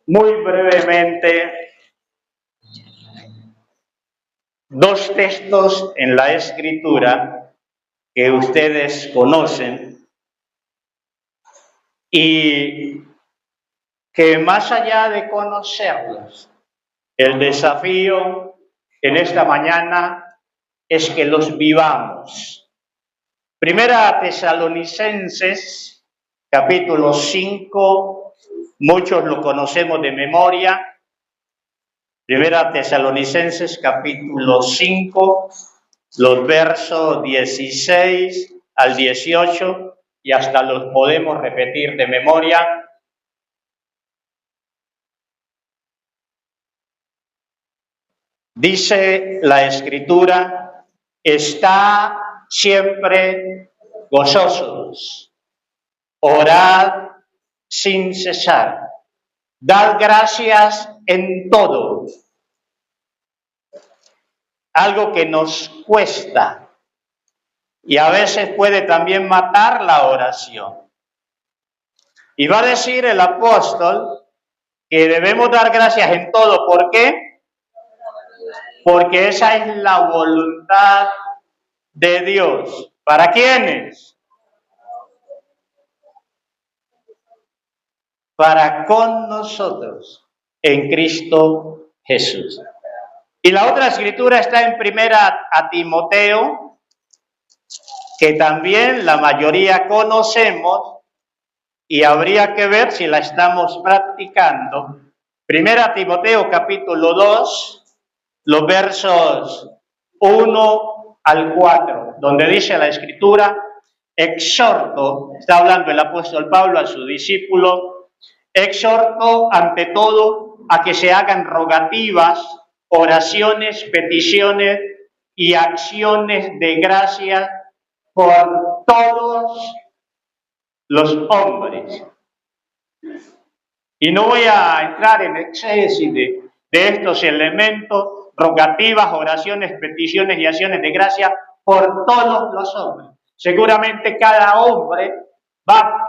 Muy brevemente, dos textos en la Escritura que ustedes conocen y que más allá de conocerlos, el desafío en esta mañana es que los vivamos. Primera Tesalonicenses, capítulo 5, muchos lo conocemos de memoria. Primera Tesalonicenses, capítulo 5, los versos 16 al 18, y hasta los podemos repetir de memoria. Dice la Escritura: está siempre gozosos, orad sin cesar, dad gracias en todo. Algo que nos cuesta y a veces puede también matar la oración. Y va a decir el apóstol que debemos dar gracias en todo. ¿Por qué? Porque esa es la voluntad de Dios. ¿Para quiénes? Para con nosotros, en Cristo Jesús. Y la otra escritura está en primera a Timoteo, que también la mayoría conocemos y habría que ver si la estamos practicando. Primera Timoteo capítulo 2, los versos 1 al 4, donde dice la escritura: exhorto, está hablando el apóstol Pablo a su discípulo, exhorto ante todo a que se hagan rogativas, oraciones, peticiones y acciones de gracia por todos los hombres. Y no voy a entrar en exceso de estos elementos: rogativas, oraciones, peticiones y acciones de gracia por todos los hombres. Seguramente cada hombre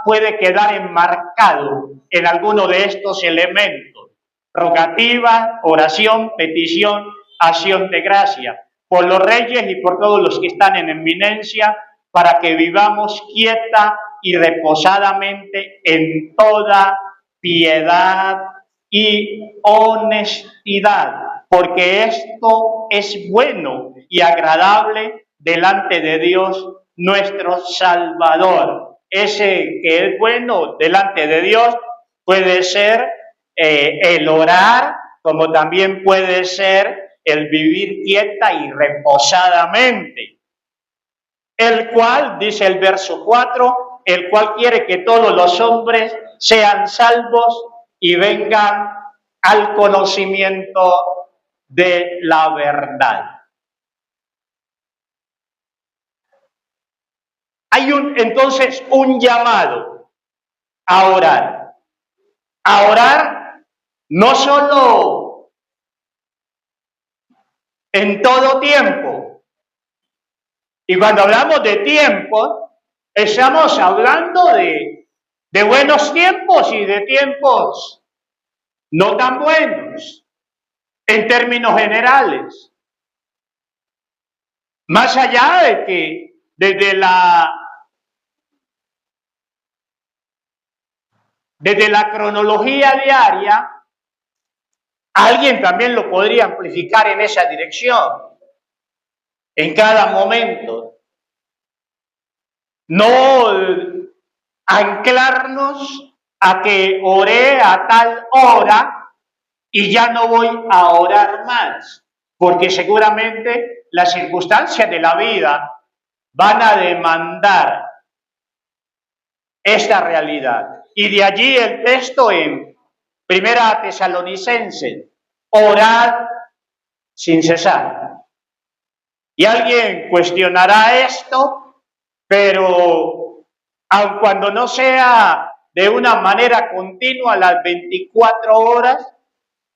puede quedar enmarcado en alguno de estos elementos: rogativa, oración, petición, acción de gracia, por los reyes y por todos los que están en eminencia, para que vivamos quieta y reposadamente en toda piedad y honestidad, porque esto es bueno y agradable delante de Dios nuestro Salvador. Ese que es bueno delante de Dios puede ser el orar, como también puede ser el vivir quieta y reposadamente, el cual, dice el verso 4, el cual quiere que todos los hombres sean salvos y vengan al conocimiento de la verdad. Hay entonces un llamado a orar. A orar no solo en todo tiempo. Y cuando hablamos de tiempo, estamos hablando de buenos tiempos y de tiempos no tan buenos, en términos generales. Más allá de que desde la cronología diaria, alguien también lo podría amplificar en esa dirección, en cada momento. No anclarnos a que oré a tal hora y ya no voy a orar más, porque seguramente las circunstancias de la vida van a demandar esta realidad. Y de allí el texto en Primera Tesalonicenses: orad sin cesar. Y alguien cuestionará esto, pero aun cuando no sea de una manera continua las 24 horas,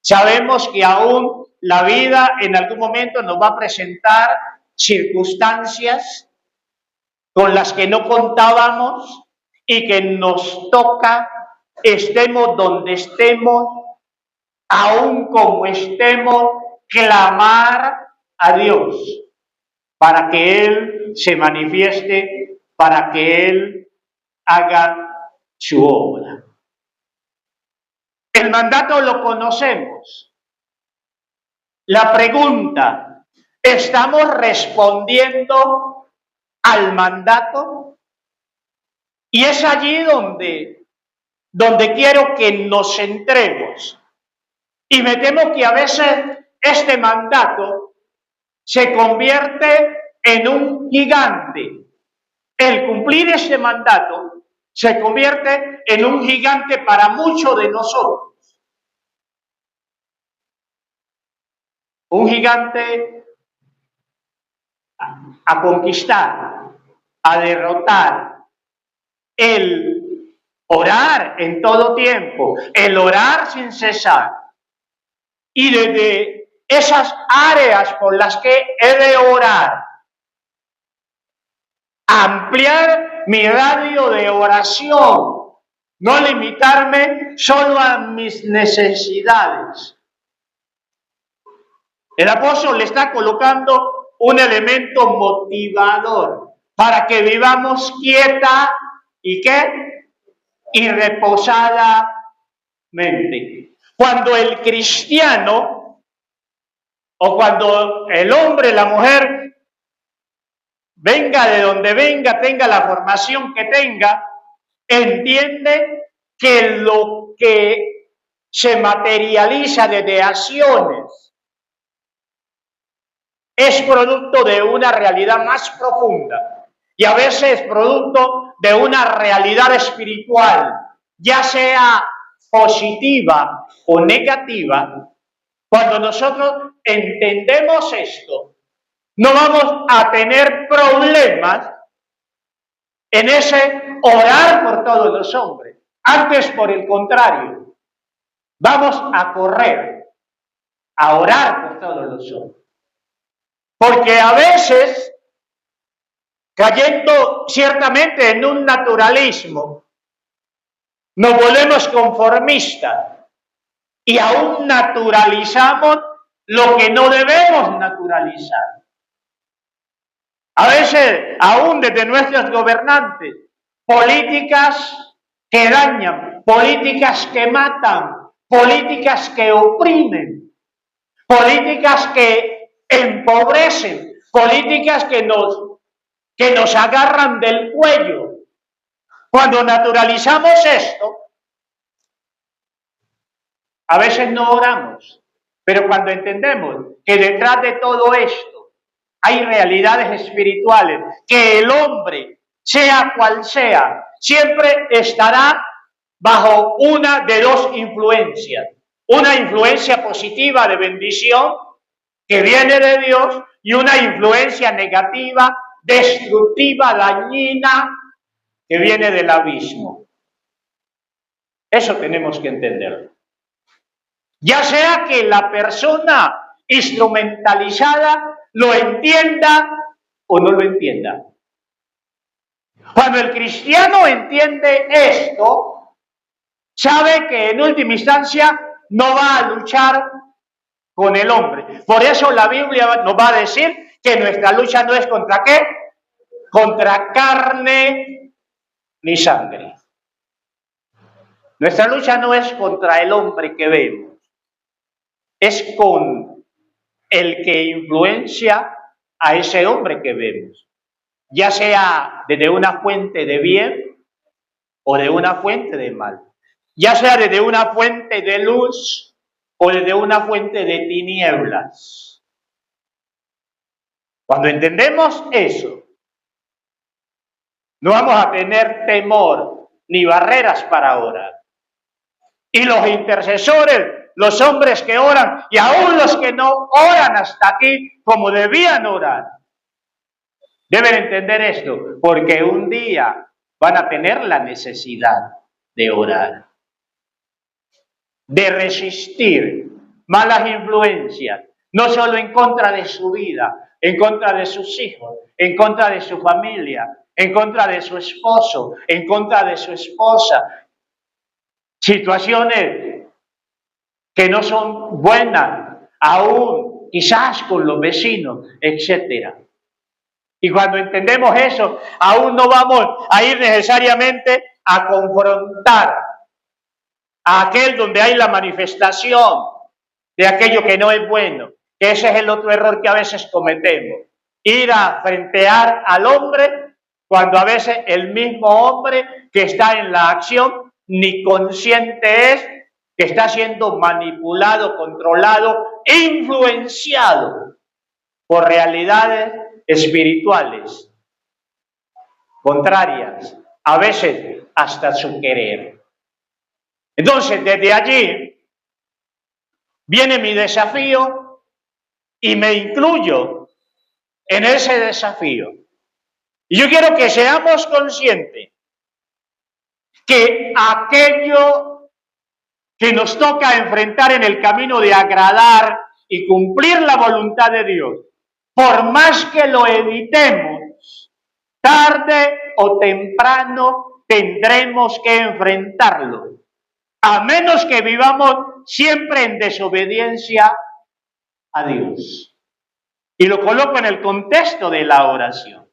sabemos que aún la vida en algún momento nos va a presentar circunstancias con las que no contábamos y que nos toca, estemos donde estemos, aun como estemos, clamar a Dios para que Él se manifieste, para que Él haga su obra. El mandato lo conocemos. La pregunta, ¿estamos respondiendo al mandato? Y es allí donde quiero que nos centremos. Y me temo que a veces este mandato se convierte en un gigante. El cumplir este mandato se convierte en un gigante para muchos de nosotros. Un gigante a conquistar, a derrotar. El orar en todo tiempo, el orar sin cesar. Y desde esas áreas por las que he de orar, ampliar mi radio de oración, no limitarme solo a mis necesidades. El apóstol le está colocando un elemento motivador para que vivamos quieta y ¿qué? Y reposadamente. Cuando el cristiano o cuando el hombre, la mujer, venga de donde venga, tenga la formación que tenga, entiende que lo que se materializa desde acciones es producto de una realidad más profunda y a veces producto de una realidad espiritual, ya sea positiva o negativa. Cuando nosotros entendemos esto, no vamos a tener problemas en ese orar por todos los hombres. Antes, por el contrario, vamos a correr a orar por todos los hombres. Porque a veces, cayendo ciertamente en un naturalismo, nos volvemos conformistas y aún naturalizamos lo que no debemos naturalizar. A veces, aún desde nuestros gobernantes, políticas que dañan, políticas que matan, políticas que oprimen, políticas que empobrecen, políticas que nos agarran del cuello. Cuando naturalizamos esto, a veces no oramos, pero cuando entendemos que detrás de todo esto hay realidades espirituales, que el hombre, sea cual sea, siempre estará bajo una de dos influencias. Una influencia positiva de bendición que viene de Dios y una influencia negativa, destructiva, dañina, que viene del abismo. Eso tenemos que entenderlo. Ya sea que la persona instrumentalizada lo entienda o no lo entienda. Cuando el cristiano entiende esto, sabe que en última instancia no va a luchar con el hombre. Por eso la Biblia nos va a decir que nuestra lucha no es contra ¿qué? Contra carne ni sangre. Nuestra lucha no es contra el hombre que vemos, es con el que influencia a ese hombre que vemos, ya sea desde una fuente de bien o de una fuente de mal, ya sea desde una fuente de luz o desde una fuente de tinieblas. Cuando entendemos eso, no vamos a tener temor ni barreras para orar. Y los intercesores, los hombres que oran y aún los que no oran hasta aquí como debían orar, deben entender esto, porque un día van a tener la necesidad de orar, de resistir malas influencias, no solo en contra de su vida, en contra de sus hijos, en contra de su familia, en contra de su esposo, en contra de su esposa. Situaciones que no son buenas, aún quizás con los vecinos, etcétera. Y cuando entendemos eso, aún no vamos a ir necesariamente a confrontar a aquel donde hay la manifestación de aquello que no es bueno, que ese es el otro error que a veces cometemos. Ir a frentear al hombre cuando a veces el mismo hombre que está en la acción ni consciente es que está siendo manipulado, controlado, influenciado por realidades espirituales contrarias, a veces hasta su querer. Entonces, desde allí viene mi desafío y me incluyo en ese desafío. Y yo quiero que seamos conscientes que aquello que nos toca enfrentar en el camino de agradar y cumplir la voluntad de Dios, por más que lo evitemos, tarde o temprano tendremos que enfrentarlo, a menos que vivamos siempre en desobediencia a Dios. Y lo coloco en el contexto de la oración.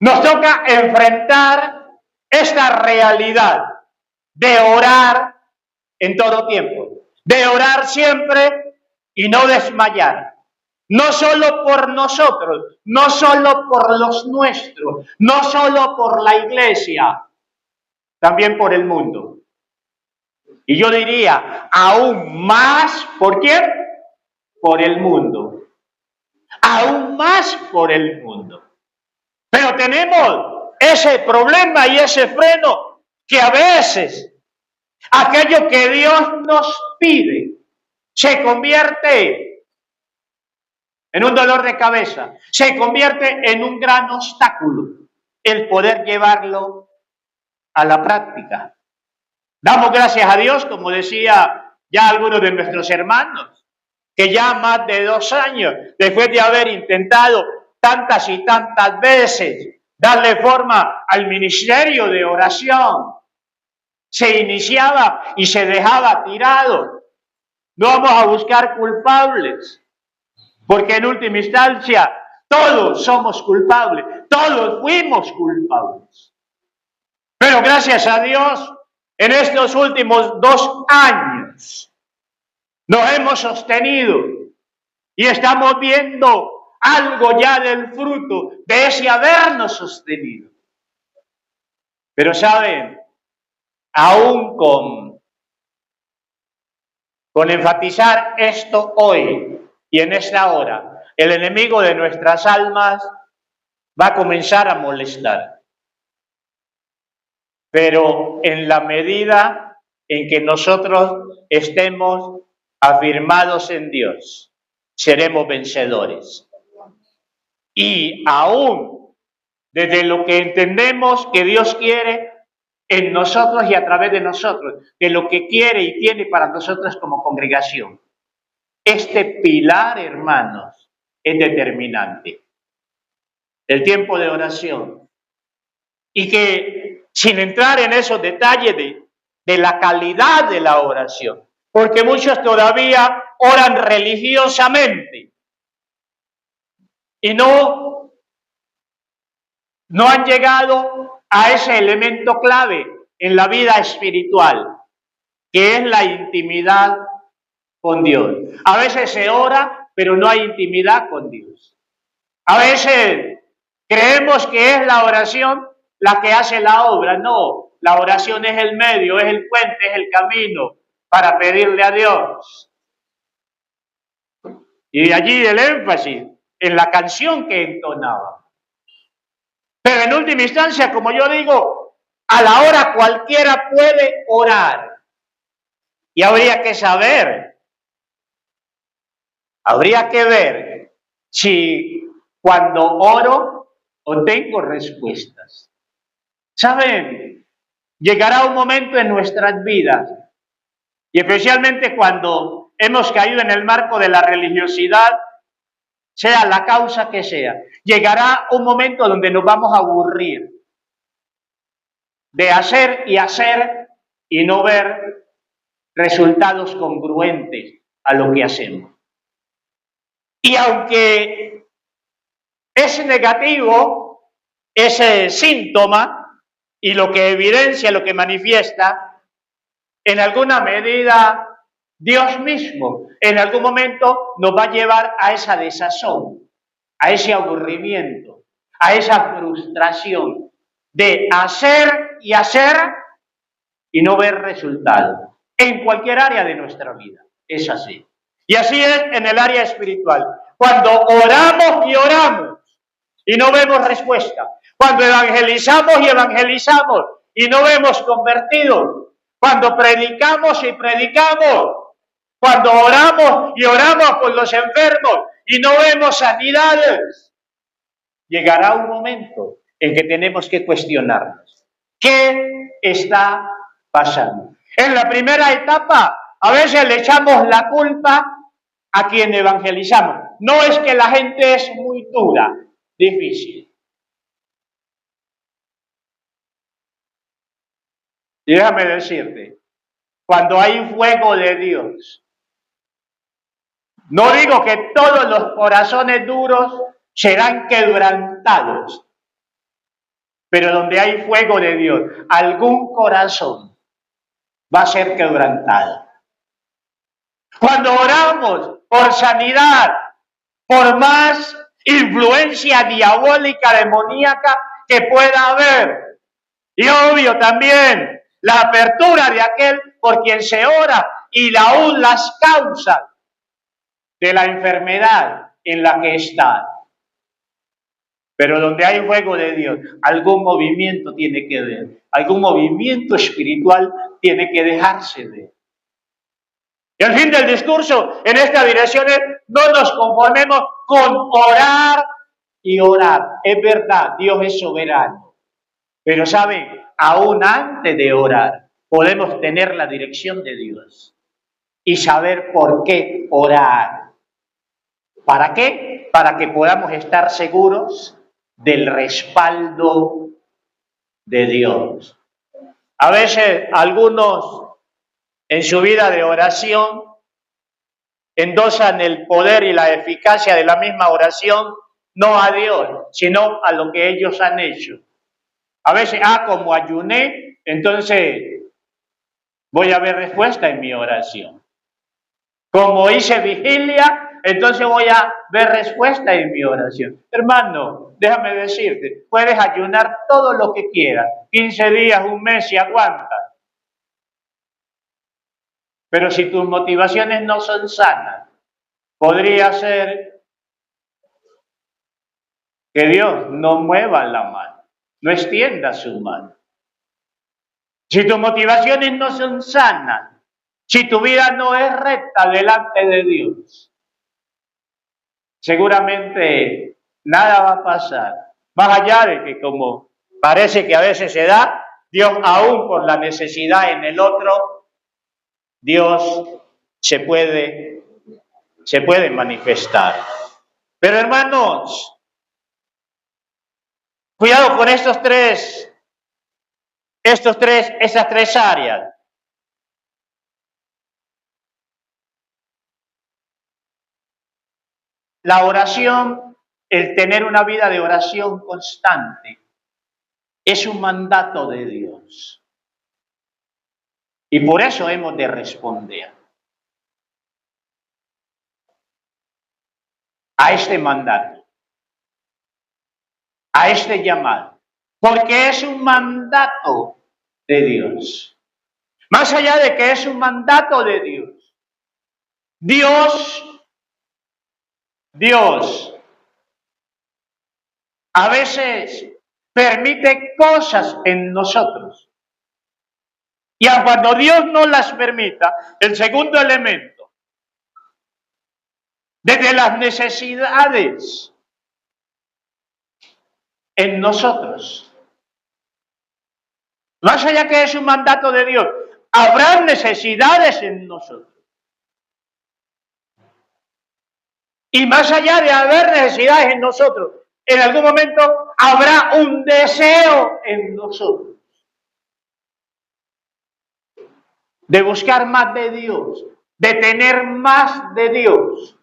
Nos toca enfrentar esta realidad de orar en todo tiempo, de orar siempre y no desmayar. No solo por nosotros, no solo por los nuestros, no solo por la iglesia, también por el mundo. Y yo diría, aún más, ¿por quién? Por el mundo. Aún más por el mundo. Pero tenemos ese problema y ese freno que a veces aquello que Dios nos pide se convierte en un dolor de cabeza, se convierte en un gran obstáculo el poder llevarlo a la práctica. Damos gracias a Dios, como decía ya algunos de nuestros hermanos, que ya más de 2 años, después de haber intentado tantas y tantas veces darle forma al ministerio de oración, se iniciaba y se dejaba tirado. No vamos a buscar culpables, porque en última instancia todos somos culpables, todos fuimos culpables. Pero gracias a Dios, en estos últimos 2 años nos hemos sostenido y estamos viendo algo ya del fruto de ese habernos sostenido. Pero saben, aún con enfatizar esto hoy y en esta hora, el enemigo de nuestras almas va a comenzar a molestar. Pero en la medida en que nosotros estemos afirmados en Dios, seremos vencedores. Y aún desde lo que entendemos que Dios quiere en nosotros y a través de nosotros, de lo que quiere y tiene para nosotros como congregación. Este pilar, hermanos, es determinante. El tiempo de oración. Y que sin entrar en esos detalles de la calidad de la oración, porque muchos todavía oran religiosamente y no han llegado a ese elemento clave en la vida espiritual, que es la intimidad con Dios. A veces se ora, pero no hay intimidad con Dios. A veces creemos que es la oración la que hace la obra. No, la oración es el medio, es el puente, es el camino para pedirle a Dios. Y de allí el énfasis en la canción que entonaba. Pero en última instancia, como yo digo, a la hora cualquiera puede orar. Y habría que saber, habría que ver si cuando oro obtengo respuestas. ¿Saben? Llegará un momento en nuestras vidas, y especialmente cuando hemos caído en el marco de la religiosidad, sea la causa que sea, llegará un momento donde nos vamos a aburrir de hacer y no ver resultados congruentes a lo que hacemos. Y aunque es negativo ese síntoma y lo que evidencia, lo que manifiesta, en alguna medida Dios mismo en algún momento nos va a llevar a esa desazón, a ese aburrimiento, a esa frustración de hacer y hacer y no ver resultados en cualquier área de nuestra vida. Es así. Y así es en el área espiritual. Cuando oramos y oramos y no vemos respuesta. Cuando evangelizamos y evangelizamos y no vemos convertidos. Cuando predicamos y predicamos. Cuando oramos y oramos por los enfermos y no vemos sanidades. Llegará un momento en que tenemos que cuestionarnos. ¿Qué está pasando? En la primera etapa, a veces le echamos la culpa a quien evangelizamos. No es que la gente es muy dura, difícil. Y déjame decirte, cuando hay fuego de Dios, no digo que todos los corazones duros serán quebrantados, pero donde hay fuego de Dios, algún corazón va a ser quebrantado. Cuando oramos por sanidad, por más influencia diabólica, demoníaca que pueda haber, y obvio también la apertura de aquel por quien se ora y aún las causas de la enfermedad en la que está. Pero donde hay fuego de Dios, algún movimiento tiene que ver, algún movimiento espiritual tiene que dejarse ver. Y al fin del discurso, en esta dirección, no nos conformemos con orar y orar. Es verdad, Dios es soberano. Pero ¿saben? Aún antes de orar, podemos tener la dirección de Dios y saber por qué orar. ¿Para qué? Para que podamos estar seguros del respaldo de Dios. A veces algunos en su vida de oración endosan el poder y la eficacia de la misma oración, no a Dios, sino a lo que ellos han hecho. A veces, como ayuné, entonces voy a ver respuesta en mi oración. Como hice vigilia, entonces voy a ver respuesta en mi oración. Hermano, déjame decirte, puedes ayunar todo lo que quieras, 15 días, un mes, si aguantas. Pero si tus motivaciones no son sanas, podría ser que Dios no mueva la mano, no extienda su mano. Si tus motivaciones no son sanas, si tu vida no es recta delante de Dios, seguramente nada va a pasar. Más allá de que, como parece que a veces se da, Dios aún por la necesidad en el otro, Dios se puede manifestar. Pero hermanos, cuidado con esas tres áreas. La oración, el tener una vida de oración constante, es un mandato de Dios. Y por eso hemos de responder a este mandato, a este llamado, porque es un mandato de Dios. Más allá de que es un mandato de Dios, Dios a veces permite cosas en nosotros. Y cuando Dios no las permita, el segundo elemento, desde las necesidades en nosotros, más allá que es un mandato de Dios, habrá necesidades en nosotros. Y más allá de haber necesidades en nosotros, en algún momento habrá un deseo en nosotros. de buscar más de Dios, de tener más de Dios.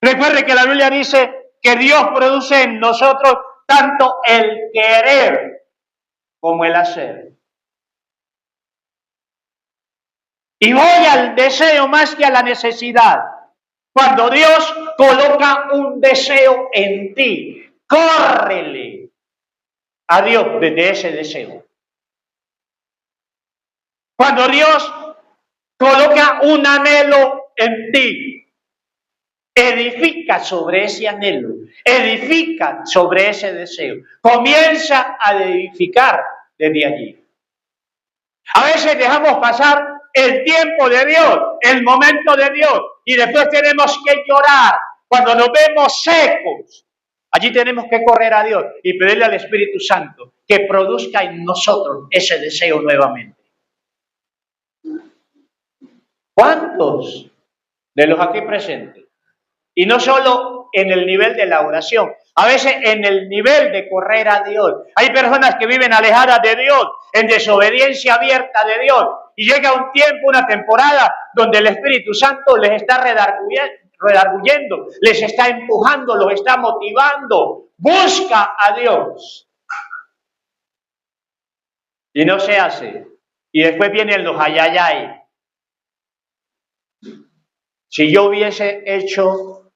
Recuerde que la Biblia dice que Dios produce en nosotros tanto el querer como el hacer. Y voy al deseo más que a la necesidad. Cuando Dios coloca un deseo en ti, córrele a Dios desde ese deseo. Cuando Dios coloca un anhelo en ti, edifica sobre ese anhelo, edifica sobre ese deseo, comienza a edificar desde allí. A veces dejamos pasar el tiempo de Dios, el momento de Dios, y después tenemos que llorar cuando nos vemos secos. Allí tenemos que correr a Dios y pedirle al Espíritu Santo que produzca en nosotros ese deseo nuevamente. ¿Cuántos de los aquí presentes? Y no solo en el nivel de la oración, a veces en el nivel de correr a Dios. Hay personas que viven alejadas de Dios, en desobediencia abierta de Dios. Y llega un tiempo, una temporada, donde el Espíritu Santo les está redarguyendo, les está empujando, los está motivando. Busca a Dios. Y no se hace. Y después vienen los ayayay. Si yo hubiese hecho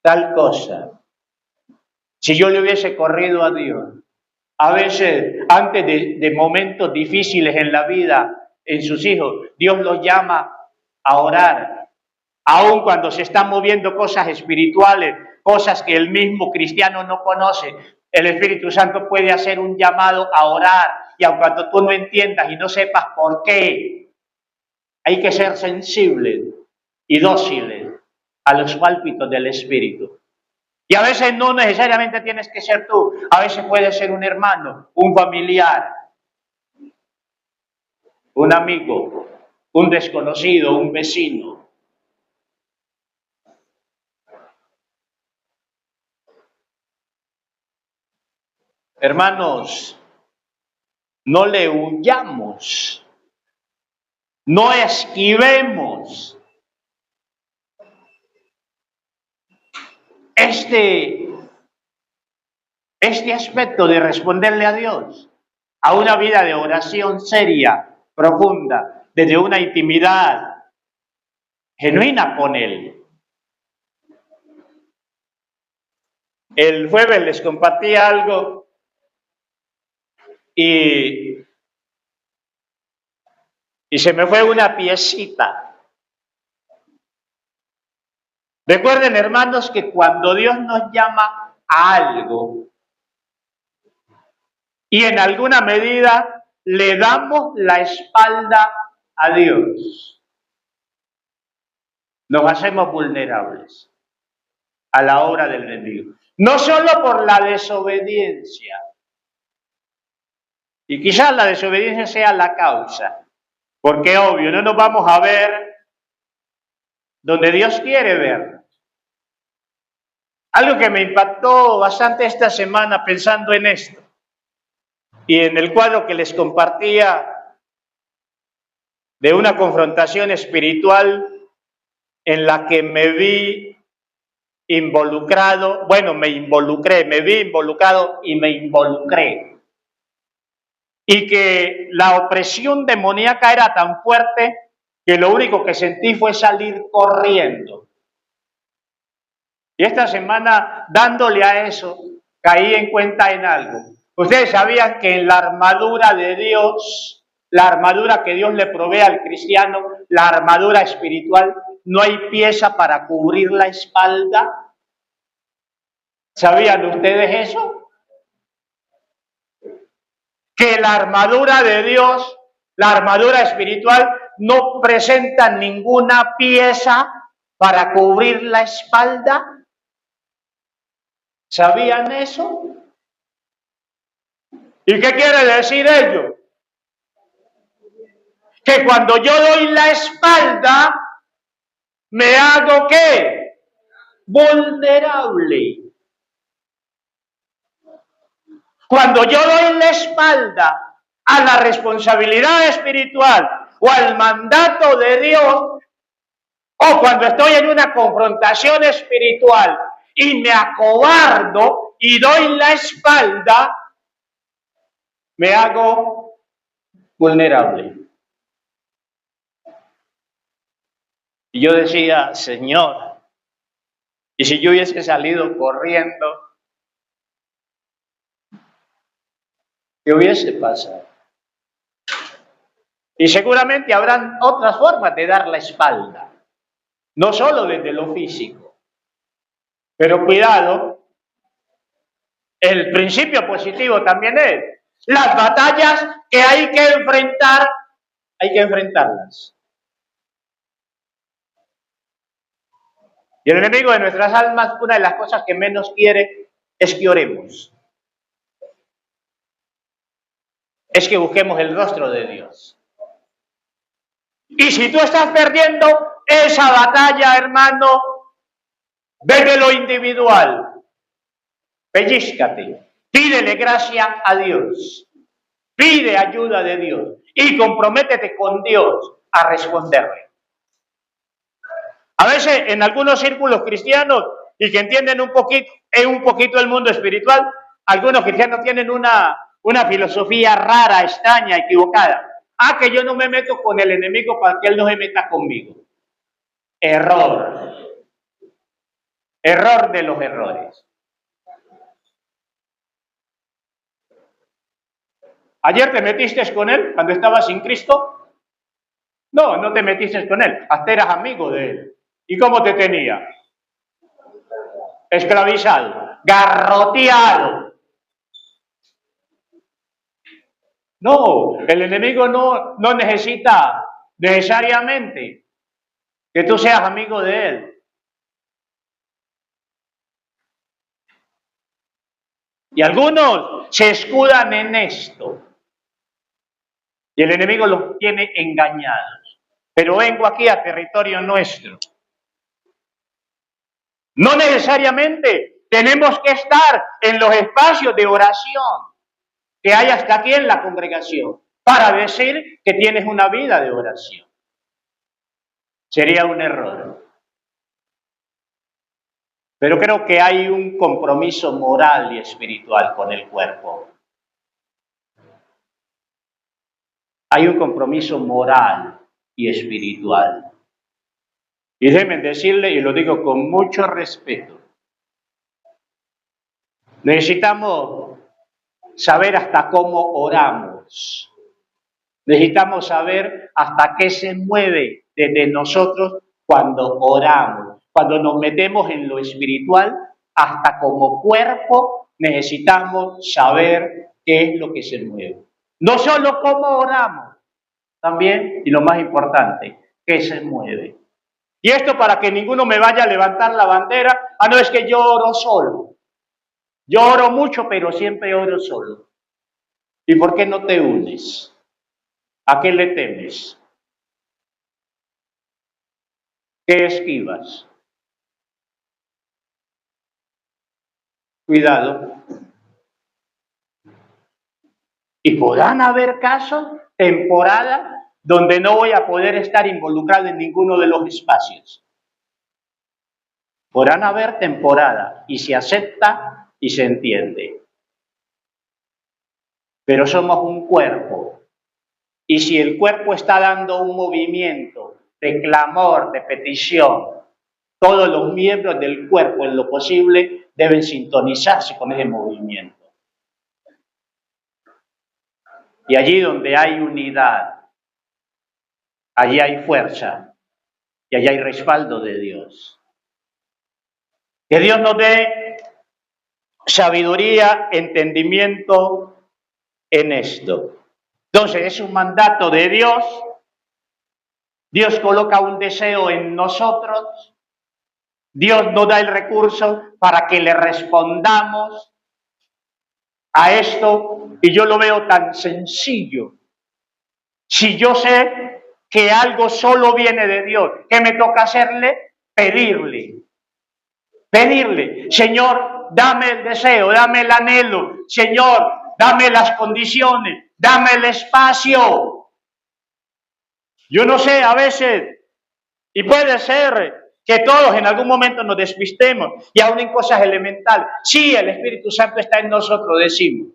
tal cosa, si yo le hubiese corrido a Dios, a veces antes de momentos difíciles en la vida, en sus hijos, Dios los llama a orar, aun cuando se están moviendo cosas espirituales, cosas que el mismo cristiano no conoce. El Espíritu Santo puede hacer un llamado a orar, y aun cuando tú no entiendas y no sepas por qué, hay que ser sensibles y dóciles a los pálpitos del Espíritu. Y a veces no necesariamente tienes que ser tú, a veces puede ser un hermano, un familiar, un amigo, un desconocido, un vecino. Hermanos, no le huyamos, no esquivemos este aspecto de responderle a Dios, a una vida de oración seria, profunda, desde una intimidad genuina con Él. El jueves les compartí algo y se me fue una piecita. Recuerden, hermanos, que cuando Dios nos llama a algo y en alguna medida le damos la espalda a Dios, nos hacemos vulnerables a la obra del enemigo. No solo por la desobediencia, y quizás la desobediencia sea la causa, porque obvio, no nos vamos a ver donde Dios quiere ver. Algo que me impactó bastante esta semana pensando en esto, y en el cuadro que les compartía de una confrontación espiritual en la que me vi involucrado, me vi involucrado y me involucré. Y que la opresión demoníaca era tan fuerte que lo único que sentí fue salir corriendo. Y esta semana, dándole a eso, caí en cuenta en algo. Ustedes sabían que en la armadura de Dios, la armadura que Dios le provee al cristiano, la armadura espiritual, no hay pieza para cubrir la espalda. ¿Sabían ustedes eso? Que la armadura de Dios, la armadura espiritual, no presenta ninguna pieza para cubrir la espalda. ¿Sabían eso? ¿Y qué quiere decir ello? Que cuando yo doy la espalda, me hago ¿qué? Vulnerable. Cuando yo doy la espalda a la responsabilidad espiritual o al mandato de Dios, o cuando estoy en una confrontación espiritual y me acobardo y doy la espalda, me hago vulnerable. Y yo decía, Señor, y si yo hubiese salido corriendo, ¿qué hubiese pasado? Y seguramente habrán otras formas de dar la espalda, no solo desde lo físico. Pero cuidado, el principio positivo también es, las batallas que hay que enfrentar, hay que enfrentarlas. Y el enemigo de nuestras almas, una de las cosas que menos quiere es que oremos. Es que busquemos el rostro de Dios. Y si tú estás perdiendo esa batalla, hermano, desde lo individual, pellízcate, pídele gracia a Dios, pide ayuda de Dios y comprométete con Dios a responderle. A veces en algunos círculos cristianos y que entienden un poquito el mundo espiritual, algunos cristianos tienen una filosofía rara, extraña, equivocada. Que yo no me meto con el enemigo para que él no se meta conmigo. Error. Error de los errores. ¿Ayer te metiste con él cuando estabas sin Cristo? No, no te metiste con él. Hasta eras amigo de él. ¿Y cómo te tenía? Esclavizado, garroteado. No, el enemigo no necesita necesariamente que tú seas amigo de él. Y algunos se escudan en esto. Y el enemigo los tiene engañados. Pero vengo aquí a territorio nuestro. No necesariamente tenemos que estar en los espacios de oración que hay hasta aquí en la congregación para decir que tienes una vida de oración. Sería un error. Pero creo que hay un compromiso moral y espiritual con el cuerpo. Hay un compromiso moral y espiritual. Y déjenme decirle, y lo digo con mucho respeto, necesitamos saber hasta cómo oramos. Necesitamos saber hasta qué se mueve desde nosotros cuando oramos. Cuando nos metemos en lo espiritual, hasta como cuerpo necesitamos saber qué es lo que se mueve. No solo cómo oramos, también, y lo más importante, qué se mueve. Y esto para que ninguno me vaya a levantar la bandera, no es que yo oro solo. Yo oro mucho, pero siempre oro solo. ¿Y por qué no te unes? ¿A qué le temes? ¿Qué esquivas? Cuidado. Y podrán haber casos, temporadas, donde no voy a poder estar involucrado en ninguno de los espacios. Podrán haber temporadas y se acepta y se entiende. Pero somos un cuerpo. Y si el cuerpo está dando un movimiento de clamor, de petición, todos los miembros del cuerpo en lo posible deben sintonizarse con ese movimiento. Y allí donde hay unidad, allí hay fuerza y allí hay respaldo de Dios. Que Dios nos dé sabiduría, entendimiento en esto. Entonces es un mandato de Dios. Dios coloca un deseo en nosotros. Dios nos da el recurso para que le respondamos a esto. Y yo lo veo tan sencillo. Si yo sé que algo solo viene de Dios, ¿qué me toca hacerle? Pedirle. Señor, dame el deseo, dame el anhelo. Señor, dame las condiciones, dame el espacio. Yo no sé, a veces, y puede ser que todos en algún momento nos despistemos, y aún en cosas elementales. Sí, el Espíritu Santo está en nosotros, decimos,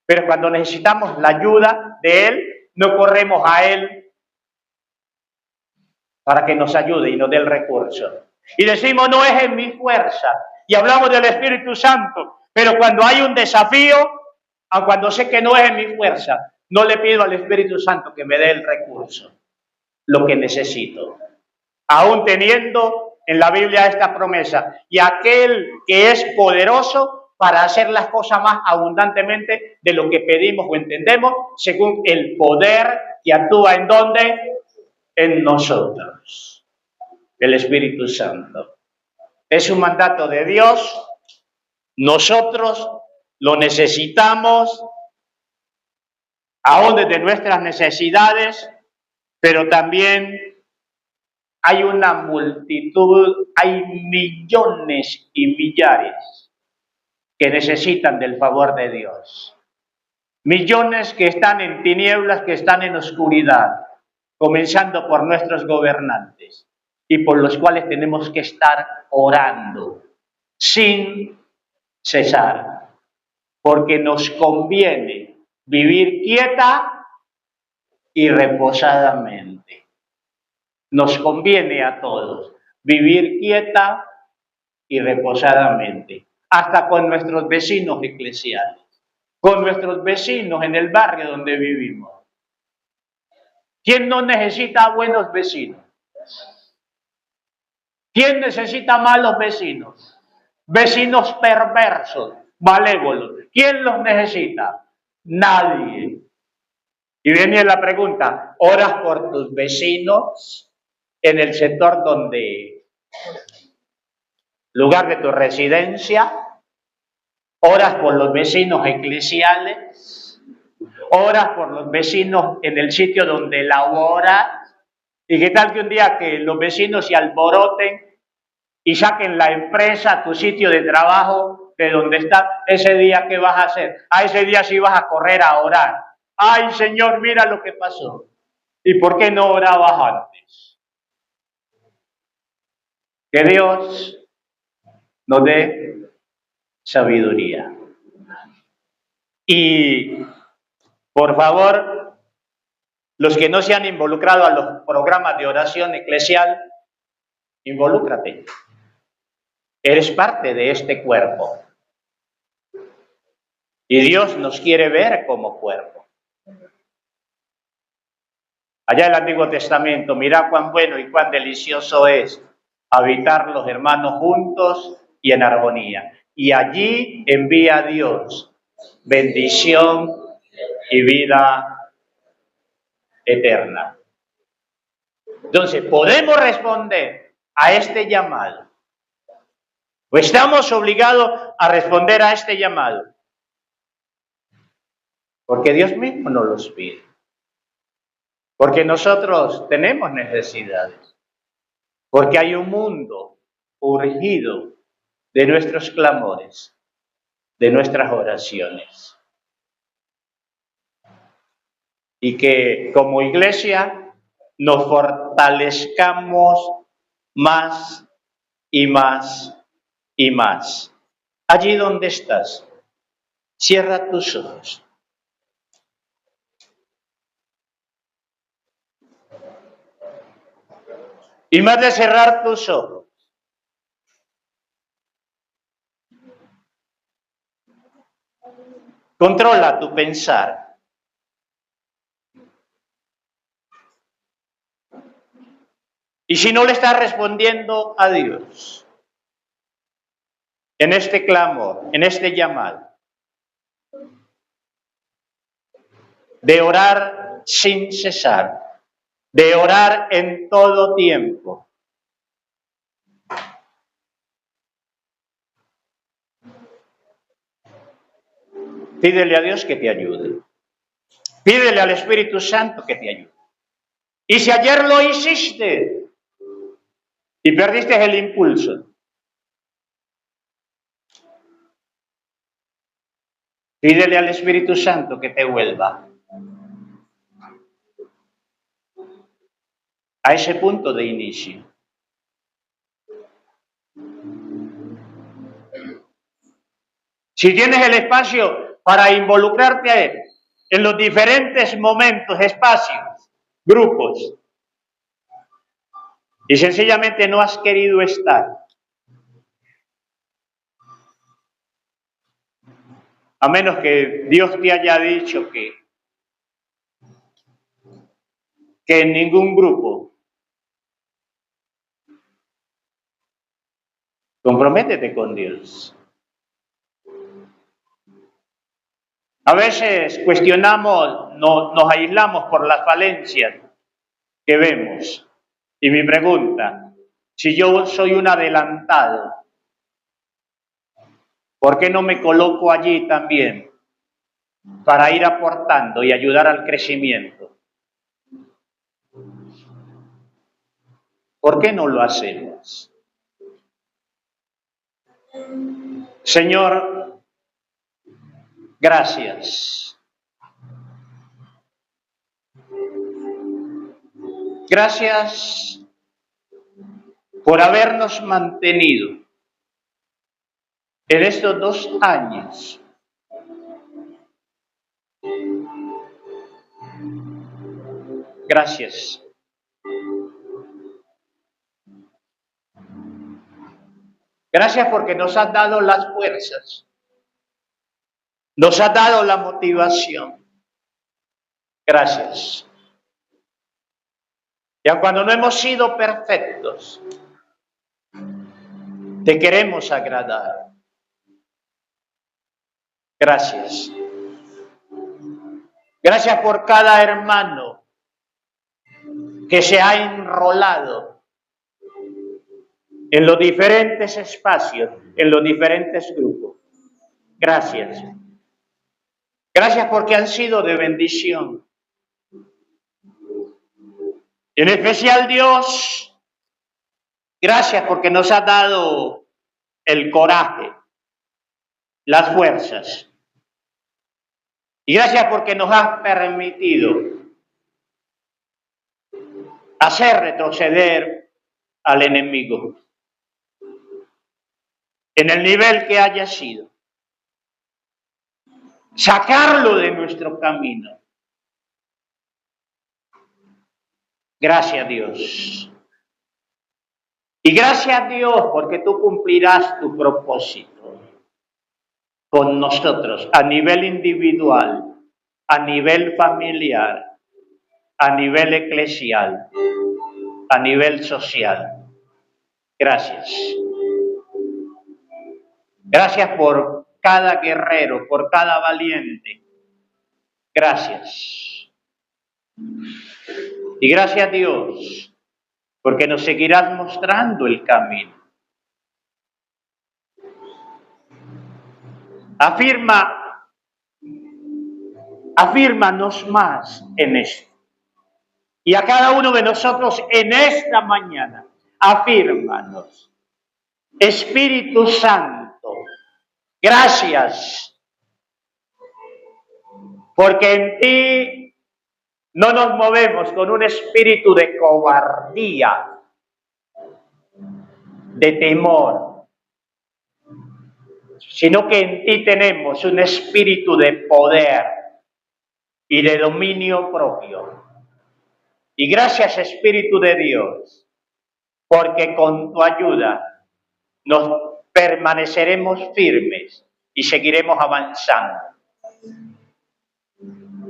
pero cuando necesitamos la ayuda de Él, no corremos a Él para que nos ayude y nos dé el recurso. Y decimos, no es en mi fuerza. Y hablamos del Espíritu Santo, pero cuando hay un desafío, aun cuando sé que no es en mi fuerza, no le pido al Espíritu Santo que me dé el recurso, lo que necesito. Aún teniendo en la Biblia esta promesa, y aquel que es poderoso para hacer las cosas más abundantemente de lo que pedimos o entendemos, según el poder que actúa en donde, en nosotros, el Espíritu Santo. Es un mandato de Dios, nosotros lo necesitamos, aún desde nuestras necesidades, pero también hay una multitud, hay millones y millares que necesitan del favor de Dios. Millones que están en tinieblas, que están en oscuridad, comenzando por nuestros gobernantes y por los cuales tenemos que estar orando sin cesar, porque nos conviene vivir quieta y reposadamente. Nos conviene a todos vivir quieta y reposadamente, hasta con nuestros vecinos eclesiales, con nuestros vecinos en el barrio donde vivimos. ¿Quién no necesita buenos vecinos? ¿Quién necesita malos vecinos? Vecinos perversos, malévolos. ¿Quién los necesita? Nadie. Y viene la pregunta, ¿oras por tus vecinos en el sector donde, lugar de tu residencia? ¿Oras por los vecinos eclesiales? ¿Oras por los vecinos en el sitio donde laboras? ¿Y qué tal que un día que los vecinos se alboroten y saquen la empresa, tu sitio de trabajo, de donde estás? Ese día, ¿qué vas a hacer? A ese día sí vas a correr a orar. Ay, Señor, mira lo que pasó. ¿Y por qué no orabas antes? Que Dios nos dé sabiduría. Y, por favor, los que no se han involucrado a los programas de oración eclesial, involúcrate. Eres parte de este cuerpo. Y Dios nos quiere ver como cuerpo. Allá en el Antiguo Testamento, mira cuán bueno y cuán delicioso es habitar los hermanos juntos y en armonía. Y allí envía a Dios bendición y vida eterna. Entonces, ¿podemos responder a este llamado? ¿O estamos obligados a responder a este llamado? Porque Dios mismo nos los pide. Porque nosotros tenemos necesidades. Porque hay un mundo urgido de nuestros clamores, de nuestras oraciones. Y que como iglesia nos fortalezcamos más y más y más. Allí donde estás, cierra tus ojos. Y más de cerrar tus ojos, controla tu pensar. Y si no le estás respondiendo a Dios en este clamor, en este llamado, de orar sin cesar, de orar en todo tiempo, pídele a Dios que te ayude. Pídele al Espíritu Santo que te ayude. Y si ayer lo hiciste y perdiste el impulso, pídele al Espíritu Santo que te vuelva. a ese punto de inicio. Si tienes el espacio para involucrarte en los diferentes momentos, espacios, grupos, y sencillamente no has querido estar, a menos que Dios te haya dicho que en ningún grupo, comprométete con Dios. A veces cuestionamos, nos aislamos por las falencias que vemos. Y mi pregunta, si yo soy un adelantado, ¿por qué no me coloco allí también para ir aportando y ayudar al crecimiento? ¿Por qué no lo hacemos? Señor, gracias. Gracias por habernos mantenido en estos 2 años gracias. Gracias porque nos has dado las fuerzas, nos has dado la motivación. Gracias. Y aun cuando no hemos sido perfectos, te queremos agradar. Gracias. Gracias por cada hermano que se ha enrolado en los diferentes espacios, en los diferentes grupos. Gracias. Gracias porque han sido de bendición. En especial, Dios, gracias porque nos ha dado el coraje, las fuerzas. Y gracias porque nos has permitido hacer retroceder al enemigo en el nivel que haya sido. Sacarlo de nuestro camino. Gracias, Dios. Y gracias, Dios, porque tú cumplirás tu propósito con nosotros a nivel individual, a nivel familiar, a nivel eclesial, a nivel social. Gracias. Gracias por cada guerrero, por cada valiente. Gracias. Y gracias, Dios, porque nos seguirás mostrando el camino. Afírmanos más en esto. Y a cada uno de nosotros en esta mañana, afírmanos. Espíritu Santo, gracias, porque en ti no nos movemos con un espíritu de cobardía, de temor, sino que en ti tenemos un espíritu de poder y de dominio propio. Y gracias, Espíritu de Dios, porque con tu ayuda nos permaneceremos firmes y seguiremos avanzando.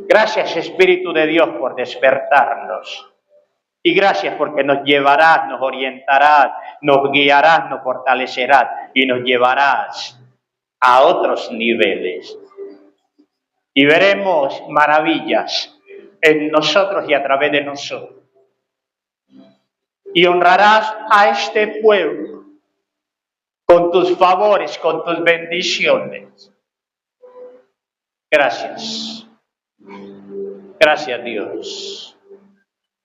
Gracias, Espíritu de Dios, por despertarnos. Y gracias porque nos llevarás, nos orientarás, nos guiarás, nos fortalecerás y nos llevarás a otros niveles. Y veremos maravillas en nosotros y a través de nosotros. Y honrarás a este pueblo con tus favores, con tus bendiciones. Gracias. Gracias, Dios.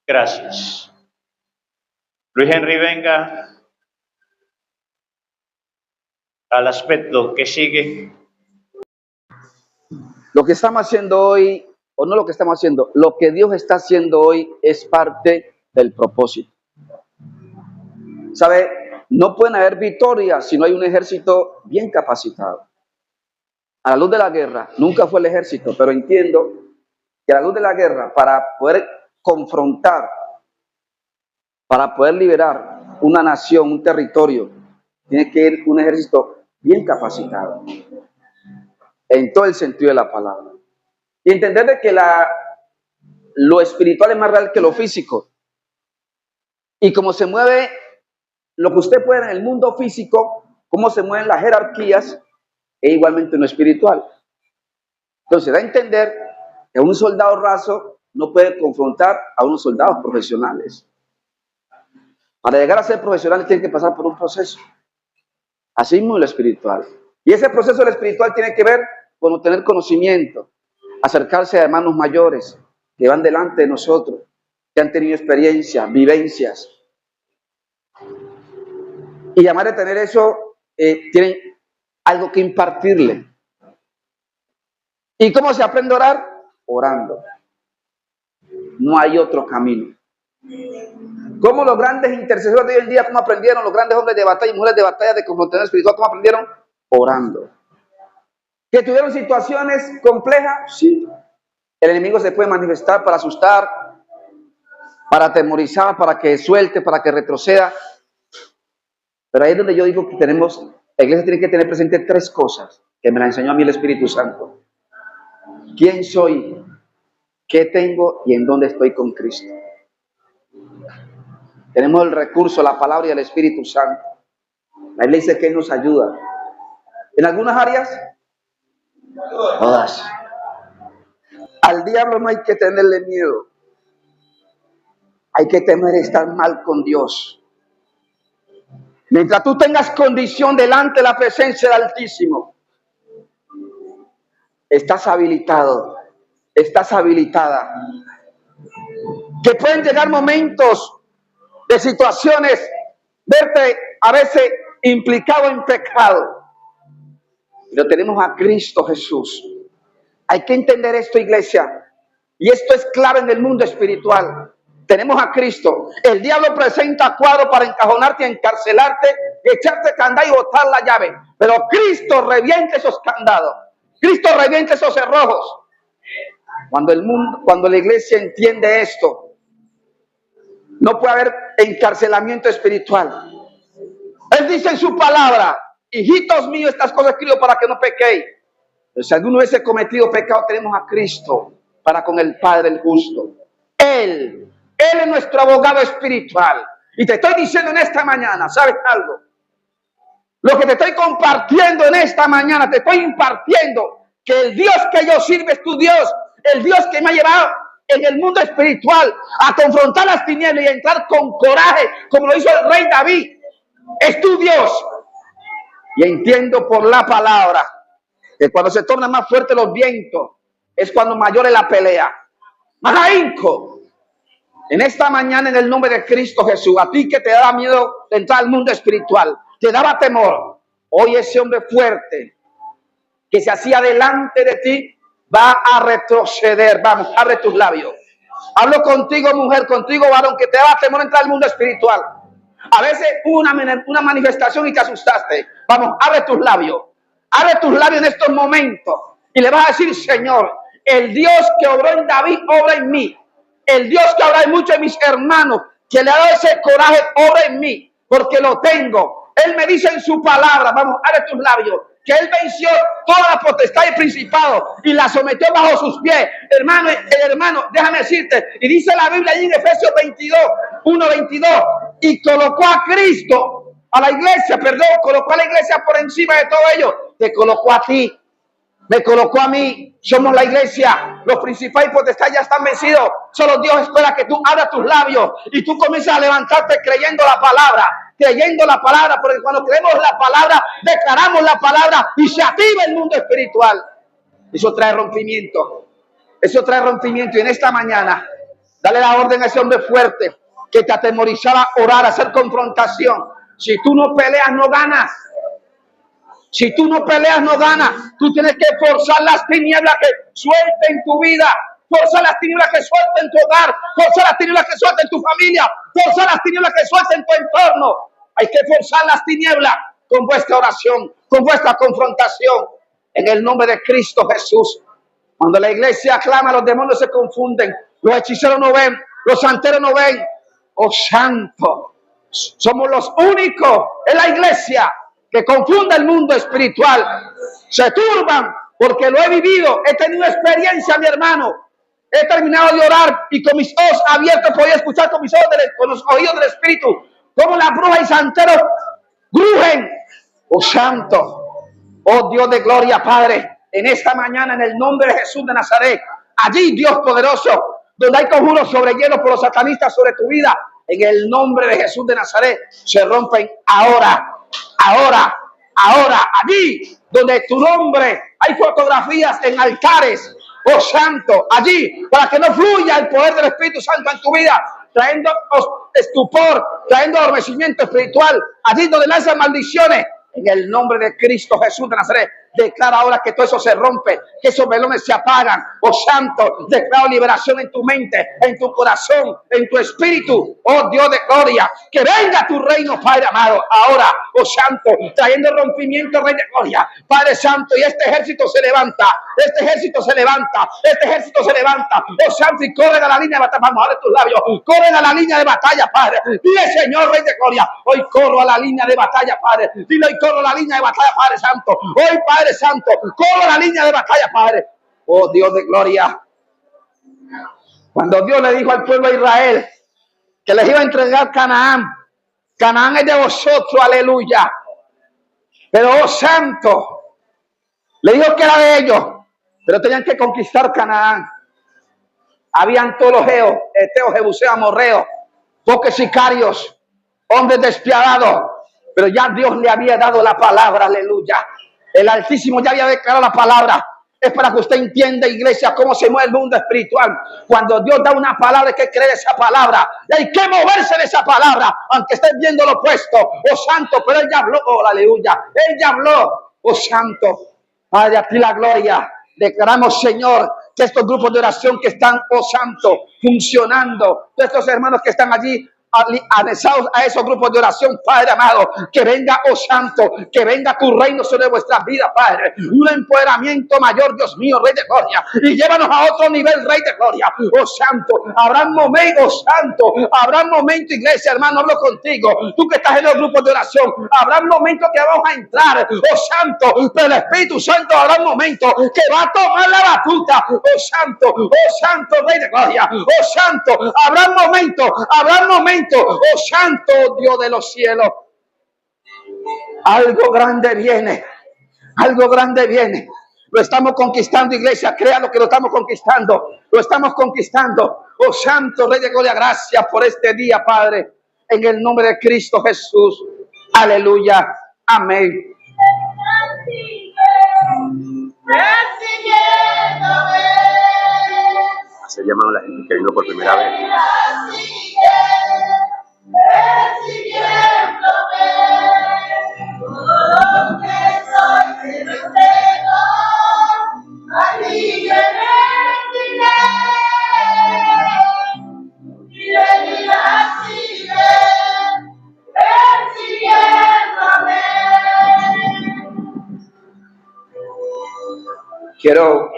Gracias. Luis Henry, venga al aspecto que sigue. Lo que estamos haciendo hoy, o no lo que estamos haciendo, lo que Dios está haciendo hoy es parte del propósito. ¿Sabe? No pueden haber victorias si no hay un ejército bien capacitado. A la luz de la guerra, nunca fue el ejército, pero entiendo que a la luz de la guerra, para poder confrontar, para poder liberar una nación, un territorio, tiene que ir un ejército bien capacitado, en todo el sentido de la palabra. Y entender de que lo espiritual es más real que lo físico. Y como se mueve lo que usted puede en el mundo físico, cómo se mueven las jerarquías, es igualmente en lo espiritual. Entonces, da a entender que un soldado raso no puede confrontar a unos soldados profesionales. Para llegar a ser profesionales tiene que pasar por un proceso. Así mismo en lo espiritual. Y ese proceso de lo espiritual tiene que ver con obtener conocimiento, acercarse a hermanos mayores que van delante de nosotros, que han tenido experiencias, vivencias. Y además de tener eso, tienen algo que impartirle. ¿Y cómo se aprende a orar? Orando. No hay otro camino. ¿Cómo los grandes intercesores de hoy en día, cómo aprendieron los grandes hombres de batalla y mujeres de batalla de confrontación espiritual, cómo aprendieron? Orando. ¿Que tuvieron situaciones complejas? Sí. El enemigo se puede manifestar para asustar, para atemorizar, para que suelte, para que retroceda. Pero ahí es donde yo digo que la iglesia tiene que tener presente tres cosas que me la enseñó a mí el Espíritu Santo. ¿Quién soy? ¿Qué tengo? ¿Y en dónde estoy con Cristo? Tenemos el recurso, la palabra y el Espíritu Santo. La Biblia dice que Él nos ayuda. En algunas áreas, todas. Al diablo no hay que tenerle miedo. Hay que temer estar mal con Dios. Mientras tú tengas condición delante de la presencia del Altísimo, estás habilitado, estás habilitada. Que pueden llegar momentos de situaciones, verte a veces implicado en pecado. Pero tenemos a Cristo Jesús. Hay que entender esto, iglesia. Y esto es clave en el mundo espiritual. Tenemos a Cristo. El diablo presenta cuadros para encajonarte, encarcelarte, echarte candado y botar la llave. Pero Cristo revienta esos candados. Cristo revienta esos cerrojos. Cuando la iglesia entiende esto, no puede haber encarcelamiento espiritual. Él dice en su palabra: hijitos míos, estas cosas escribo para que no pequéis. Pero si alguno hubiese cometido pecado, tenemos a Cristo para con el Padre el justo. Él es nuestro abogado espiritual. Y te estoy diciendo en esta mañana, ¿sabes algo? Lo que te estoy compartiendo en esta mañana, te estoy impartiendo que el Dios que yo sirvo es tu Dios. El Dios que me ha llevado en el mundo espiritual a confrontar las tinieblas y a entrar con coraje, como lo hizo el rey David, es tu Dios. Y entiendo por la palabra que cuando se tornan más fuertes los vientos, es cuando mayor es la pelea. Más ahínco. En esta mañana, en el nombre de Cristo Jesús, a ti que te daba miedo de entrar al mundo espiritual, te daba temor, hoy ese hombre fuerte que se hacía delante de ti va a retroceder. Vamos, abre tus labios. Hablo contigo, mujer, contigo, varón, que te daba temor entrar al mundo espiritual. A veces hubo una manifestación y te asustaste. Vamos, abre tus labios. Abre tus labios en estos momentos y le vas a decir: Señor, el Dios que obró en David, obra en mí. El Dios que obra en muchos de mis hermanos, que le ha dado ese coraje, obra en mí, porque lo tengo. Él me dice en su palabra, vamos, abre tus labios, que Él venció toda la potestad y principado y la sometió bajo sus pies. Hermano, déjame decirte, y dice la Biblia allí en Efesios 1:22, y colocó a Cristo, a la iglesia, colocó a la iglesia por encima de todo ello. Te colocó a ti, me colocó a mí. Somos la iglesia. Los principales y potestades ya están vencidos. Solo Dios espera que tú abras tus labios y tú comiences a levantarte creyendo la palabra. Creyendo la palabra, porque cuando creemos la palabra, declaramos la palabra y se activa el mundo espiritual. Eso trae rompimiento. Eso trae rompimiento. Y en esta mañana, dale la orden a ese hombre fuerte que te atemorizaba a orar, a hacer confrontación. Si tú no peleas, no ganas. Si tú no peleas, no ganas. Tú tienes que forzar las tinieblas que suelten tu vida. Forza las tinieblas que suelta en tu hogar. Forza las tinieblas que suelta en tu familia. Forza las tinieblas que suelta en tu entorno. Hay que forzar las tinieblas con vuestra oración, con vuestra confrontación. En el nombre de Cristo Jesús. Cuando la iglesia clama, los demonios se confunden. Los hechiceros no ven. Los santeros no ven. Oh santo. Somos los únicos en la iglesia que confunde el mundo espiritual. Se turban porque lo he vivido. He tenido experiencia, mi hermano. He terminado de orar y con mis ojos abiertos podía escuchar con mis ojos con los oídos del Espíritu cómo las brujas y santeros grujen. Oh santo. Oh Dios de gloria, Padre. En esta mañana, en el nombre de Jesús de Nazaret, allí, Dios poderoso, donde hay conjuros sobre hielo por los satanistas sobre tu vida, en el nombre de Jesús de Nazaret, se rompen ahora, allí, donde tu nombre, hay fotografías en altares, oh santo, allí, para que no fluya el poder del Espíritu Santo en tu vida, trayendo estupor, trayendo adormecimiento espiritual, allí donde lanzan maldiciones, en el nombre de Cristo Jesús de Nazaret, declara ahora que todo eso se rompe, que esos velones se apagan. Oh santo, declaro liberación en tu mente, en tu corazón, en tu espíritu. Oh Dios de gloria, que venga tu reino, Padre amado, ahora, oh santo, trayendo rompimiento, Rey de gloria, Padre santo, y este ejército se levanta, este ejército se levanta, este ejército se levanta, oh santo, y corren a la línea de batalla. Vamos a ver tus labios, corren a la línea de batalla, Padre. Dile, Señor, Rey de gloria, hoy corro a la línea de batalla, Padre. Dile, hoy corro a la línea de batalla, Padre santo. Hoy, Padre santo, corro a la línea de batalla, Padre. Oh Dios de gloria. Cuando Dios le dijo al pueblo de Israel que les iba a entregar Canaán, Canaán es de vosotros, aleluya. Pero, oh santo, le dijo que era de ellos, pero tenían que conquistar Canaán. Habían todos los geos, eteos, jebuseos, amorreos, bosques sicarios, hombres despiadados, pero ya Dios le había dado la palabra, aleluya. El Altísimo ya había declarado la palabra. Es para que usted entienda, iglesia, cómo se mueve el mundo espiritual. Cuando Dios da una palabra, hay que creer esa palabra. Y hay que moverse de esa palabra, aunque estés viendo lo opuesto. Oh santo, pero Él ya habló, oh aleluya. Él ya habló, oh santo. Padre, a ti la gloria. Declaramos, Señor, que estos grupos de oración que están, oh santo, funcionando, todos estos hermanos que están allí anexados a esos grupos de oración, Padre amado, que venga, oh santo, que venga tu reino sobre vuestras vidas, Padre, un empoderamiento mayor, Dios mío, Rey de gloria, y llévanos a otro nivel, Rey de gloria, oh santo, habrá momentos, oh santo, habrá momentos, iglesia, hermano, hablo contigo, tú que estás en los grupos de oración, habrá momentos que vamos a entrar, oh santo, pero el Espíritu Santo habrá momentos que va a tomar la batuta, oh santo, Rey de gloria, oh santo, habrá momentos, oh santo Dios de los cielos. Algo grande viene. Algo grande viene. Lo estamos conquistando, iglesia. Créalo que lo estamos conquistando. Lo estamos conquistando. Oh santo Rey de gloria, gracias por este día, Padre. En el nombre de Cristo Jesús. Aleluya. Amén. Se llamaron la gente que vino por primera vez. Quiero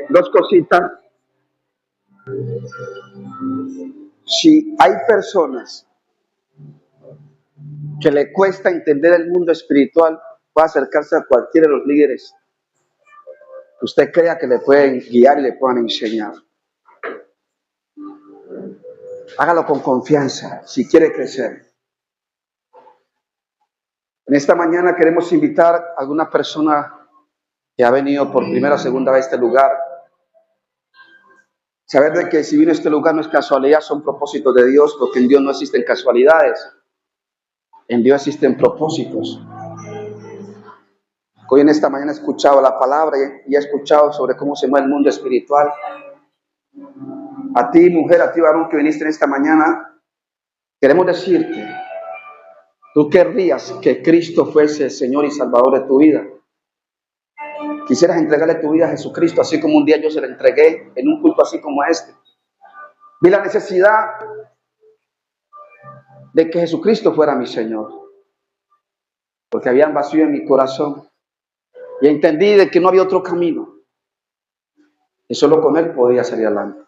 dos cositas. Si hay personas que le cuesta entender el mundo espiritual, puede acercarse a cualquiera de los líderes que usted crea que le pueden guiar y le puedan enseñar. Hágalo con confianza si quiere crecer. En esta mañana queremos invitar a alguna persona que ha venido por primera o segunda vez a este lugar. Saber de que si vino a este lugar no es casualidad, son propósitos de Dios, porque en Dios no existen casualidades. En Dios existen propósitos. Hoy en esta mañana he escuchado la palabra y he escuchado sobre cómo se mueve el mundo espiritual. A ti, mujer, a ti, varón, que viniste en esta mañana, queremos decirte, tú querrías que Cristo fuese el Señor y Salvador de tu vida. Quisieras entregarle tu vida a Jesucristo, así como un día yo se la entregué en un culto así como este. Vi la necesidad de que Jesucristo fuera mi Señor, porque había un vacío en mi corazón. Y entendí de que no había otro camino, y solo con Él podía salir adelante.